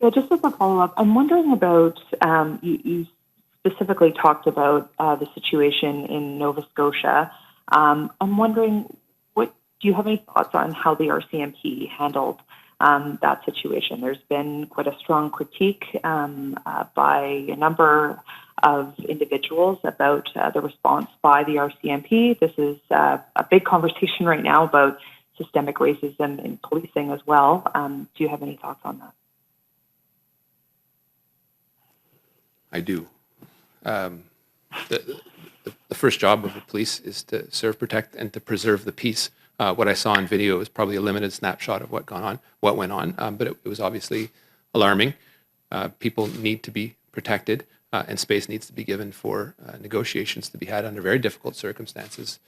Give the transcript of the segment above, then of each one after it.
Yeah, just as a follow-up, I'm wondering about, you specifically talked about the situation in Nova Scotia. I'm wondering, do you have any thoughts on how the RCMP handled that situation? There's been quite a strong critique by a number of individuals about the response by the RCMP. This is a big conversation right now about systemic racism in policing as well. Do you have any thoughts on that? I do. The first job of the police is to serve, protect, and to preserve the peace. What I saw on video is probably a limited snapshot of what went on, but it was obviously alarming. People need to be protected, and space needs to be given for negotiations to be had under very difficult circumstances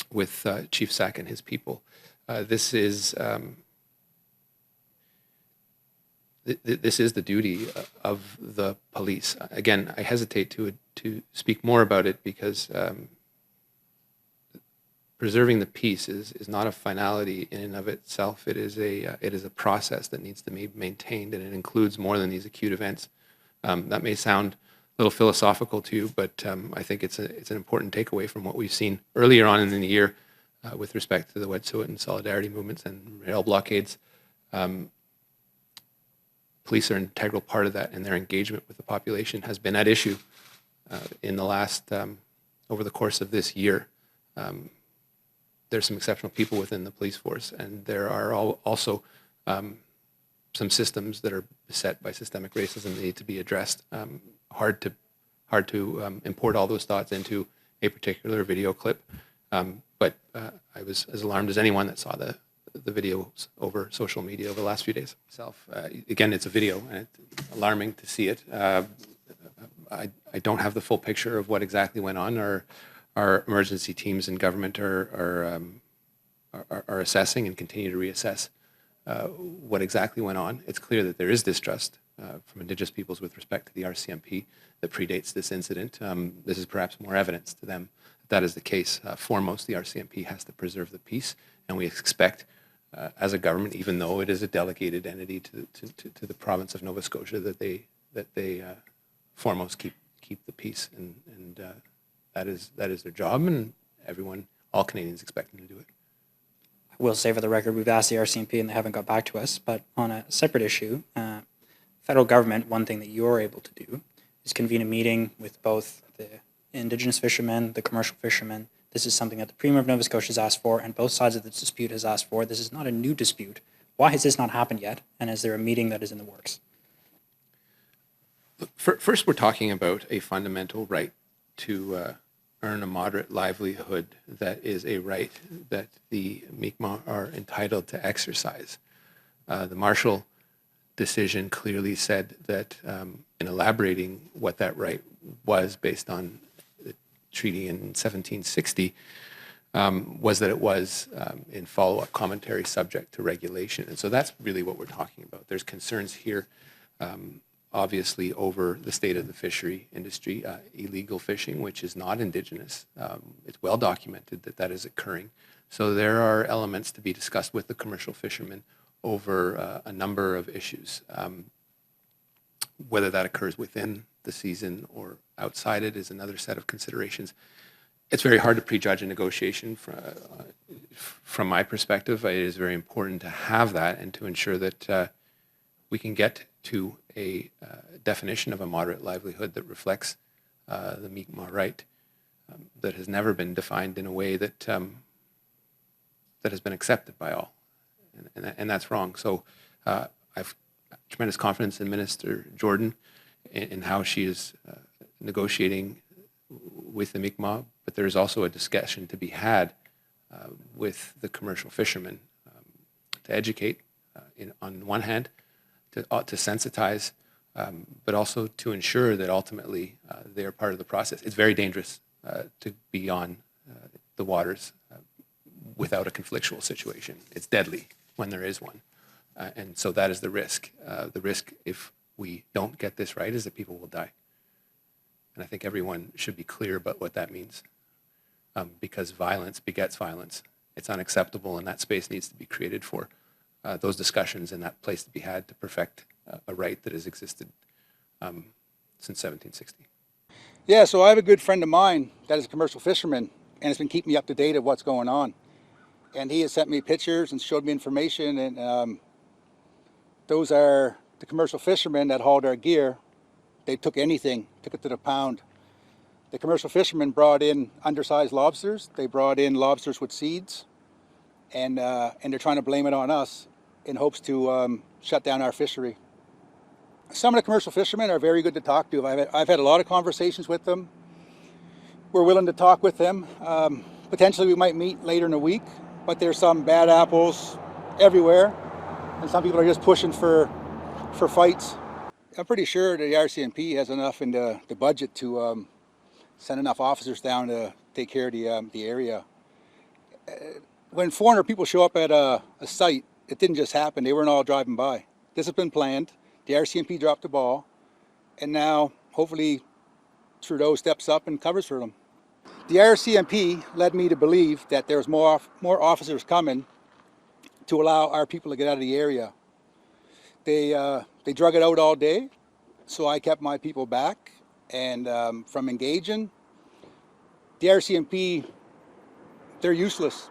with Chief Sack and his people. This is the duty of the police. Again, I hesitate to speak more about it because preserving the peace is not a finality in and of itself. It is a process that needs to be maintained, and it includes more than these acute events. That may sound a little philosophical to you, but I think it's an important takeaway from what we've seen earlier on in the year with respect to the Wet'suwet'en solidarity movements and rail blockades. Police are an integral part of that, and their engagement with the population has been at issue in the last, over the course of this year. There's some exceptional people within the police force, and there are also some systems that are beset by systemic racism that need to be addressed. Hard to import all those thoughts into a particular video clip, but I was as alarmed as anyone that saw the videos over social media over the last few days. Again, it's a video, and it's alarming to see it. I don't have the full picture of what exactly went on. Our emergency teams in government are assessing and continue to reassess what exactly went on. It's clear that there is distrust from Indigenous peoples with respect to the RCMP that predates this incident. This is perhaps more evidence to them that is the case. Foremost, the RCMP has to preserve the peace, and we expect as a government, even though it is a delegated entity to the province of Nova Scotia, that they foremost keep the peace, and that is their job, and all Canadians expect them to do it. I will say for the record, we've asked the RCMP and they haven't got back to us, but on a separate issue, federal government, one thing that you're able to do is convene a meeting with both the Indigenous fishermen, the commercial fishermen. This is something that the Premier of Nova Scotia has asked for, and both sides of the dispute has asked for. This is not a new dispute. Why has this not happened yet? And is there a meeting that is in the works? First, we're talking about a fundamental right to earn a moderate livelihood that is a right that the Mi'kmaq are entitled to exercise. The Marshall decision clearly said that in elaborating what that right was based on treaty in 1760 was that it was in follow-up commentary subject to regulation. And so that's really what we're talking about. There's concerns here, obviously, over the state of the fishery industry, illegal fishing, which is not Indigenous. It's well documented that is occurring. So there are elements to be discussed with the commercial fishermen over a number of issues. Whether that occurs within the season or outside it is another set of considerations. It's very hard to prejudge a negotiation. From my perspective, it is very important to have that and to ensure that we can get to a definition of a moderate livelihood that reflects the Mi'kmaq right that has never been defined in a way that that has been accepted by all, and that's wrong. So I've tremendous confidence in Minister Jordan in how she is negotiating with the Mi'kmaq, but there is also a discussion to be had with the commercial fishermen to educate, on one hand, to sensitize, but also to ensure that ultimately they are part of the process. It's very dangerous to be on the waters without a conflictual situation. It's deadly when there is one. And so that is the risk. The risk, if we don't get this right, is that people will die. And I think everyone should be clear about what that means, because violence begets violence. It's unacceptable, and that space needs to be created for those discussions and that place to be had to perfect a right that has existed since 1760. Yeah, so I have a good friend of mine that is a commercial fisherman and has been keeping me up to date of what's going on. And he has sent me pictures and showed me information, and those are the commercial fishermen that hauled our gear. They took anything, took it to the pound. The commercial fishermen brought in undersized lobsters. They brought in lobsters with seeds, and they're trying to blame it on us in hopes to shut down our fishery. Some of the commercial fishermen are very good to talk to. I've had a lot of conversations with them. We're willing to talk with them. Potentially we might meet later in the week, but there's some bad apples everywhere, and some people are just pushing for fights. I'm pretty sure the RCMP has enough in the budget to send enough officers down to take care of the area. When 400 people show up at a site, it didn't just happen. They weren't all driving by. This has been planned. The RCMP dropped the ball, and now hopefully Trudeau steps up and covers for them. The RCMP led me to believe that there's more officers coming to allow our people to get out of the area. They drug it out all day, so I kept my people back and from engaging. The RCMP, they're useless.